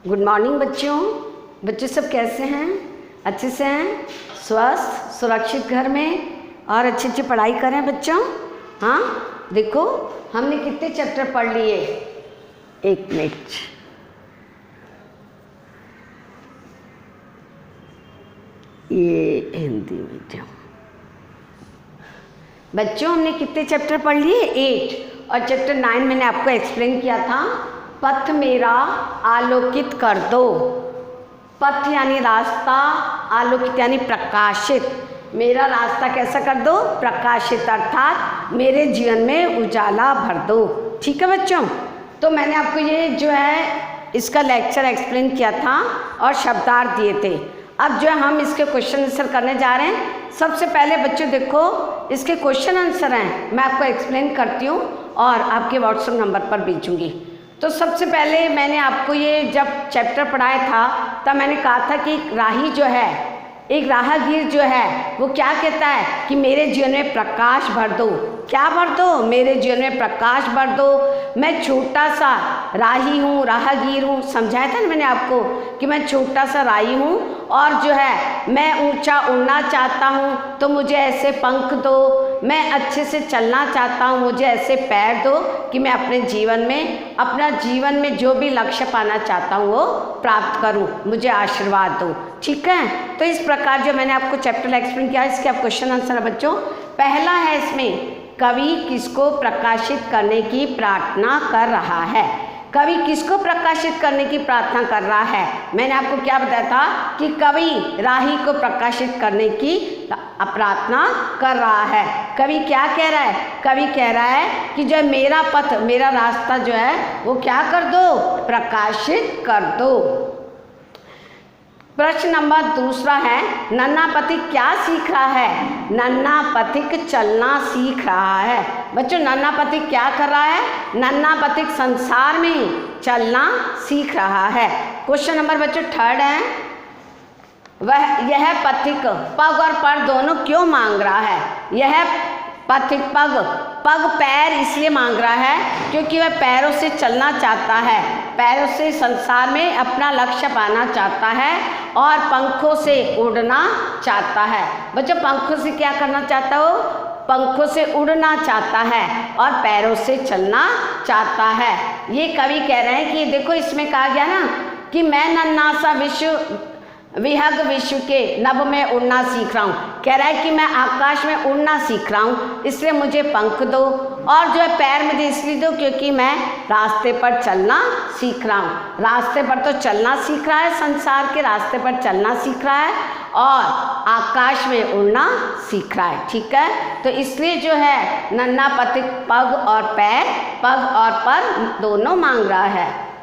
Good morning बच्चों। बच्चे सब कैसे हैं? अच्छे से हैं? स्वस्थ सुरक्षित घर में और अच्छी अच्छी पढ़ाई करें बच्चों। हाँ, देखो हमने कितने चैप्टर पढ़ लिए। एक मिनट, ये हिंदी मीडियम बच्चों हमने कितने चैप्टर पढ़ लिए? 8। और चैप्टर 9 मैंने आपको एक्सप्लेन किया था, पथ मेरा आलोकित कर दो। पथ यानी रास्ता, आलोकित यानी प्रकाशित। मेरा रास्ता कैसा कर दो? प्रकाशित, अर्थात मेरे जीवन में उजाला भर दो। ठीक है बच्चों, तो मैंने आपको ये जो है इसका लेक्चर एक्सप्लेन किया था और शब्दार्थ दिए थे। अब जो है हम इसके क्वेश्चन आंसर करने जा रहे हैं। सबसे पहले बच्चों देखो इसके क्वेश्चन आंसर हैं, मैं आपको एक्सप्लेन करती हूँ और आपके व्हाट्सएप नंबर पर भेजूँगी। तो सबसे पहले मैंने आपको ये जब चैप्टर पढ़ाया था तब मैंने कहा था कि राही जो है, एक राहगीर जो है वो क्या कहता है कि मेरे जीवन में प्रकाश भर दो। क्या भर दो? मेरे जीवन में प्रकाश भर दो। मैं छोटा सा राही हूँ, राहगीर हूँ। समझाया था ना मैंने आपको कि मैं छोटा सा राही हूँ और जो है मैं ऊंचा उड़ना चाहता हूँ तो मुझे ऐसे पंख दो। मैं अच्छे से चलना चाहता हूँ, मुझे ऐसे पैर दो कि मैं अपने जीवन में जो भी लक्ष्य पाना चाहता हूँ वो प्राप्त करूँ। मुझे आशीर्वाद दो। ठीक है, तो इस प्रकार जो मैंने आपको चैप्टर एक्सप्लेन किया, इसके आप क्वेश्चन आंसर है बच्चों। पहला है इसमें, कवि किसको प्रकाशित करने की प्रार्थना कर रहा है? कवि किसको प्रकाशित करने की प्रार्थना कर रहा है? मैंने आपको क्या बताया था कि कवि राही को प्रकाशित करने की प्रार्थना कर रहा है। कवि क्या कह रहा है? कवि कह रहा है कि जो मेरा पथ, मेरा रास्ता जो है वो क्या कर दो? प्रकाशित कर दो। प्रश्न नंबर दूसरा है, नन्हा पथिक क्या सीख रहा है? नन्हा पथिक चलना सीख रहा है। बच्चों नन्हा पथिक क्या कर रहा है? नन्हा पथिक संसार में चलना सीख रहा है। क्वेश्चन नंबर बच्चों 3 है, यह पथिक पग और पर दोनों क्यों मांग रहा है? यह पथिक पग पैर इसलिए मांग रहा है क्योंकि वह पैरों से चलना चाहता है, पैरों से संसार में अपना लक्ष्य पाना चाहता है और पंखों से उड़ना चाहता है। बच्चों पंखों से क्या करना चाहता हो? पंखों से उड़ना चाहता है और पैरों से चलना चाहता है। ये कवि कह रहे हैं कि देखो इसमें कहा गया ना कि मैं नन्हा सा विहग विश्व के नभ में उड़ना सीख रहा हूँ। कह रहा है कि मैं आकाश में उड़ना सीख रहा हूँ, इसलिए मुझे पंख दो और जो है पैर मुझे इसलिए दो क्योंकि मैं रास्ते पर चलना सीख रहा हूँ। रास्ते पर तो चलना सीख रहा है, संसार के रास्ते पर चलना सीख रहा है और आकाश में उड़ना सीख रहा है। ठीक है, तो इसलिए जो है नन्हा पथिक पग और पर दोनों मांग रहा है।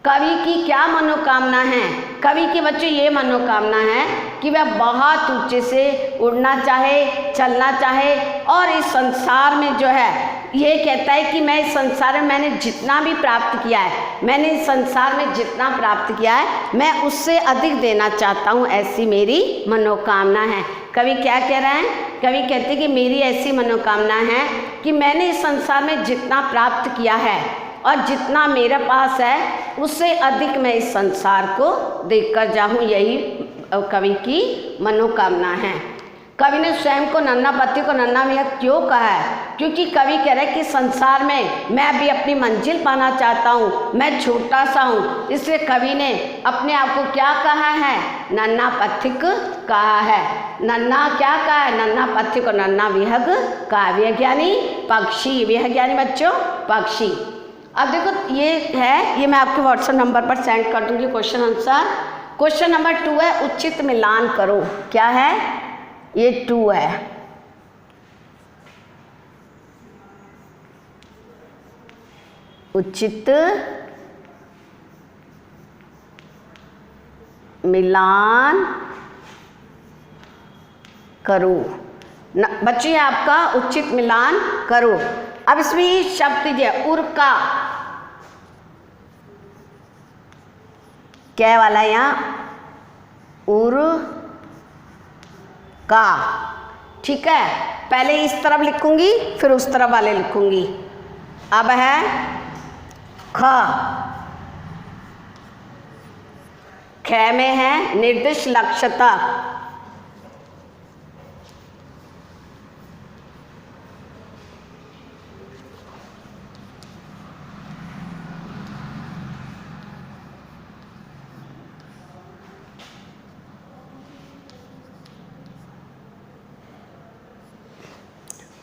कवि की क्या मनोकामना है? कवि की बच्चों ये मनोकामना है कि वह बहुत ऊंचे से उड़ना चाहे, चलना चाहे और इस संसार में जो है ये कहता है कि मैं इस संसार में मैंने जितना भी प्राप्त किया है, मैंने इस संसार में जितना प्राप्त किया है मैं उससे अधिक देना चाहता हूँ, ऐसी मेरी मनोकामना है। कवि क्या कह रहे हैं? कवि कहते हैं कि मेरी ऐसी मनोकामना है कि मैंने इस संसार में जितना प्राप्त किया है और जितना मेरे पास है उससे अधिक मैं इस संसार को देखकर जाऊँ, यही कवि की मनोकामना है। कवि ने स्वयं को नन्हा पथिक और नन्हा विहग क्यों कहा है? क्योंकि कवि कह रहे हैं कि संसार में मैं भी अपनी मंजिल पाना चाहता हूँ, मैं छोटा सा हूँ, इसलिए कवि ने अपने आप को क्या कहा है? नन्हा पथिक कहा है। नन्हा क्या कहा है? नन्हा पथिक और नन्हा विहग कहा। विहग यानी पक्षी, विहग यानी बच्चों पक्षी। अब देखो ये है, ये मैं आपके व्हाट्सएप नंबर पर सेंड कर दूंगी क्वेश्चन आंसर। क्वेश्चन नंबर 2 है, उचित मिलान करो। क्या है? ये 2 है। उचित मिलान करो। बच्चों ये आपका उचित मिलान करो। अब इसमें ये शब्द दीजिए उर्का, क्या वाला यहाँ? उर का। ठीक है, पहले इस तरफ लिखूंगी फिर उस तरफ वाले लिखूंगी। अब है ख, ख में है निर्दिष्ट लक्ष्य तक।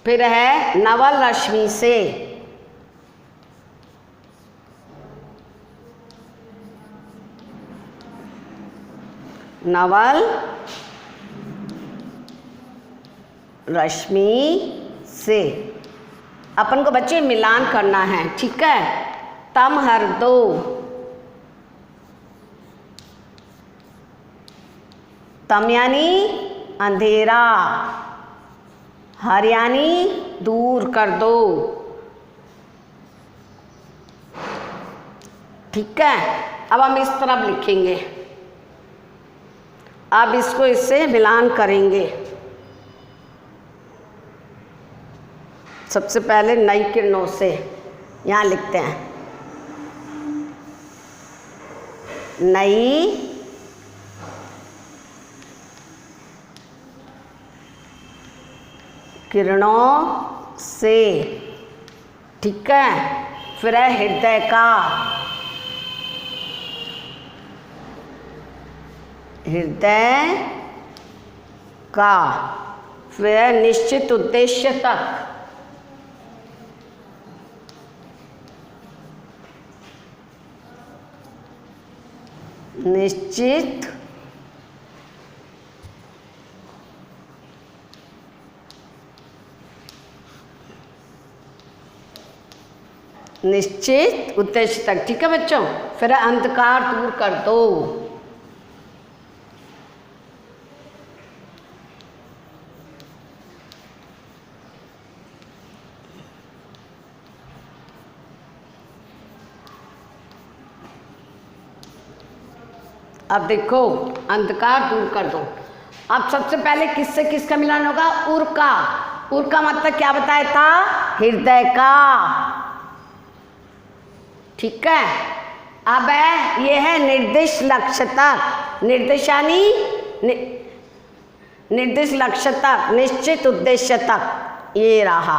फिर है नवल रश्मि से, नवल रश्मि से अपन को बच्चे मिलान करना है, ठीक है। तम हर दो, तम यानी अंधेरा, हर यानी दूर कर दो, ठीक है। अब हम इस तरफ लिखेंगे, अब इसको इससे मिलान करेंगे। सबसे पहले नई किरणों से यहाँ लिखते हैं, नई किरणों से, ठीक है। फिर है हृदय का, हृदय का। फिर है निश्चित उद्देश्य तक, निश्चित निश्चित उद्देश्य तक, ठीक है बच्चों। फिर अंधकार दूर कर दो, अब देखो अंधकार दूर कर दो। अब सबसे पहले किससे किसका मिलान होगा? उर का। उर का मतलब क्या बताया था? हृदय का, ठीक है। अब है ये है निर्दिष्ट लक्ष्य तक, निर्देशानी निर्दिष्ट लक्ष्य तक, निश्चित उद्देश्य तक, ये रहा।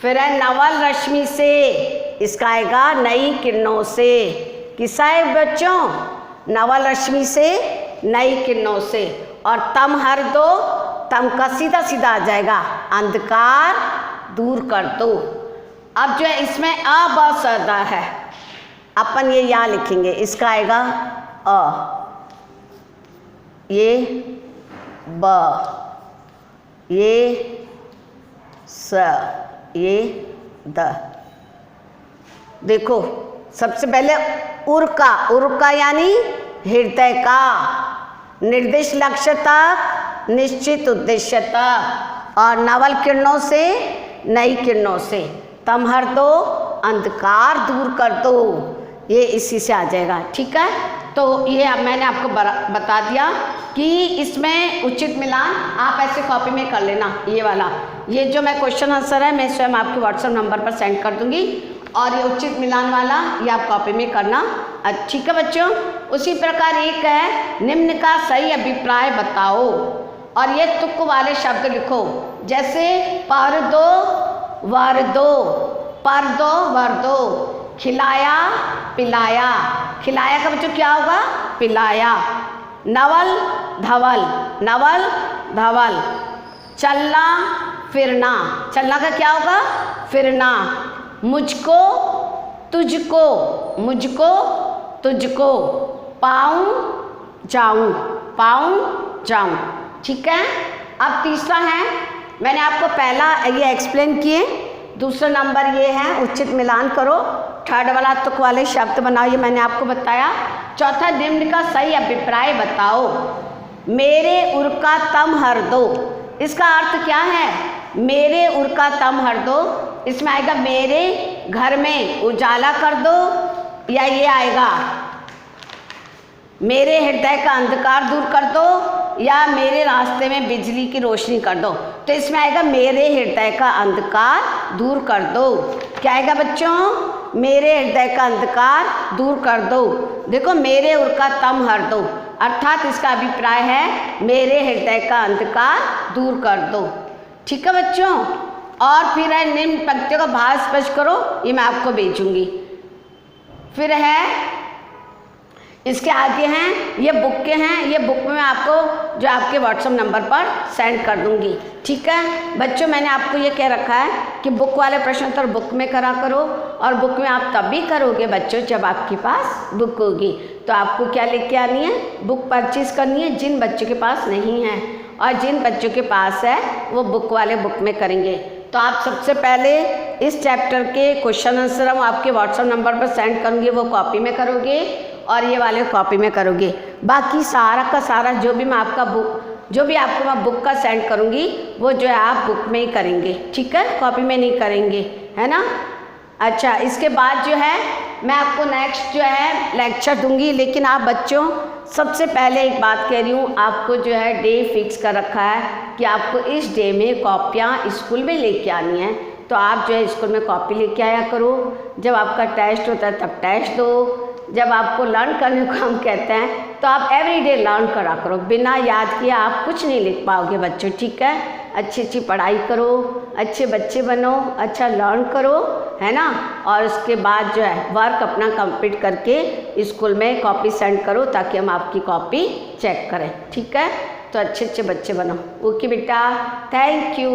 फिर है नवल रश्मि से, इसका आएगा नई किरणों से। किसका है बच्चों? नवल रश्मि से, नई किरणों से। और तम हर दो, तम का सीधा सीधा आ जाएगा अंधकार दूर कर दो। अब जो है इसमें अ ब स द है, अपन ये यहाँ लिखेंगे, इसका आएगा अ, ये ब, ये स, ये द। देखो सबसे पहले उर का यानी हृदय का, निर्दिष्ट लक्ष्य तक, निश्चित उद्देश्य तक। और नवल किरणों से, नई किरणों से। तम हर दो, अंधकार दूर कर दो, ये इसी से आ जाएगा, ठीक है। तो ये अब मैंने आपको बता दिया कि इसमें उचित मिलान आप ऐसे कॉपी में कर लेना। ये वाला, ये जो मैं क्वेश्चन आंसर है मैं स्वयं आपके व्हाट्सएप नंबर पर सेंड कर दूंगी, और ये उचित मिलान वाला ये आप कॉपी में करना, ठीक है बच्चों। उसी प्रकार एक है निम्न का सही अभिप्राय बताओ, और ये तुक वाले शब्द लिखो, जैसे पर दो, वर दो, पर दो, वर दो। खिलाया, पिलाया। खिलाया का बच्चों क्या होगा? पिलाया। नवल धवल, नवल धवल। चलना फिरना, चलना का क्या होगा? फिरना। मुझको तुझको, मुझको तुझको। पाऊँ जाऊँ, पाऊँ जाऊँ, ठीक है। अब तीसरा है, मैंने आपको पहला ये एक्सप्लेन किए, दूसरा नंबर ये है उचित मिलान करो, थर्ड वाला तुक वाले शब्द बनाओ, ये मैंने आपको बताया। चौथा निम्न का सही अभिप्राय बताओ। मेरे उर का तम हर दो, इसका अर्थ क्या है? मेरे उर का तम हर दो, इसमें आएगा मेरे घर में उजाला कर दो, या ये आएगा मेरे हृदय का अंधकार दूर कर दो, या मेरे रास्ते में बिजली की रोशनी कर दो। तो इसमें आएगा मेरे हृदय का अंधकार दूर कर दो। क्या आएगा बच्चों? मेरे हृदय का अंधकार दूर कर दो। देखो मेरे उर का तम हर दो, अर्थात इसका अभिप्राय है मेरे हृदय का अंधकार दूर कर दो। ठीक है बच्चों। और फिर है निम्न पंक्तियों का भाव स्पष्ट करो, ये मैं आपको भेजूंगी। फिर है इसके आगे हैं ये बुक के हैं, ये बुक में मैं आपको जो आपके व्हाट्सएप नंबर पर सेंड कर दूंगी। ठीक है बच्चों, मैंने आपको ये कह रखा है कि बुक वाले प्रश्न उत्तर बुक में करा करो, और बुक में आप तब भी करोगे बच्चों जब आपके पास बुक होगी। तो आपको क्या लेके आनी है, बुक परचेज करनी है जिन बच्चों के पास नहीं है, और जिन बच्चों के पास है वो बुक वाले बुक में करेंगे। तो आप सबसे पहले इस चैप्टर के क्वेश्चन आंसर हम आपके व्हाट्सएप नंबर पर सेंड करूँगी, वो कॉपी में करोगे, और ये वाले कॉपी में करोगे। बाकी सारा का सारा जो भी मैं आपका जो भी आपको मैं बुक का सेंड करूँगी वो जो है आप बुक में ही करेंगे। ठीक है, कॉपी में नहीं करेंगे, है ना। अच्छा, इसके बाद जो है मैं आपको नेक्स्ट जो है लेक्चर दूंगी, लेकिन आप बच्चों सबसे पहले एक बात कह रही हूँ, आपको जो है डे फिक्स कर रखा है कि आपको इस डे में कॉपियाँ स्कूल में लेके आनी है। तो आप जो है स्कूल में कॉपी लेके आया करो, जब आपका टेस्ट होता है तब टेस्ट दो, जब आपको लर्न करने को हम कहते हैं तो आप एवरीडे लर्न करा करो। बिना याद किए आप कुछ नहीं लिख पाओगे बच्चों। ठीक है, अच्छी अच्छी पढ़ाई करो, अच्छे बच्चे बनो, अच्छा लर्न करो, है ना। और उसके बाद जो है वर्क अपना कंप्लीट करके स्कूल में कॉपी सेंड करो ताकि हम आपकी कॉपी चेक करें। ठीक है, तो अच्छे अच्छे बच्चे बनो। ओके बेटा, थैंक यू।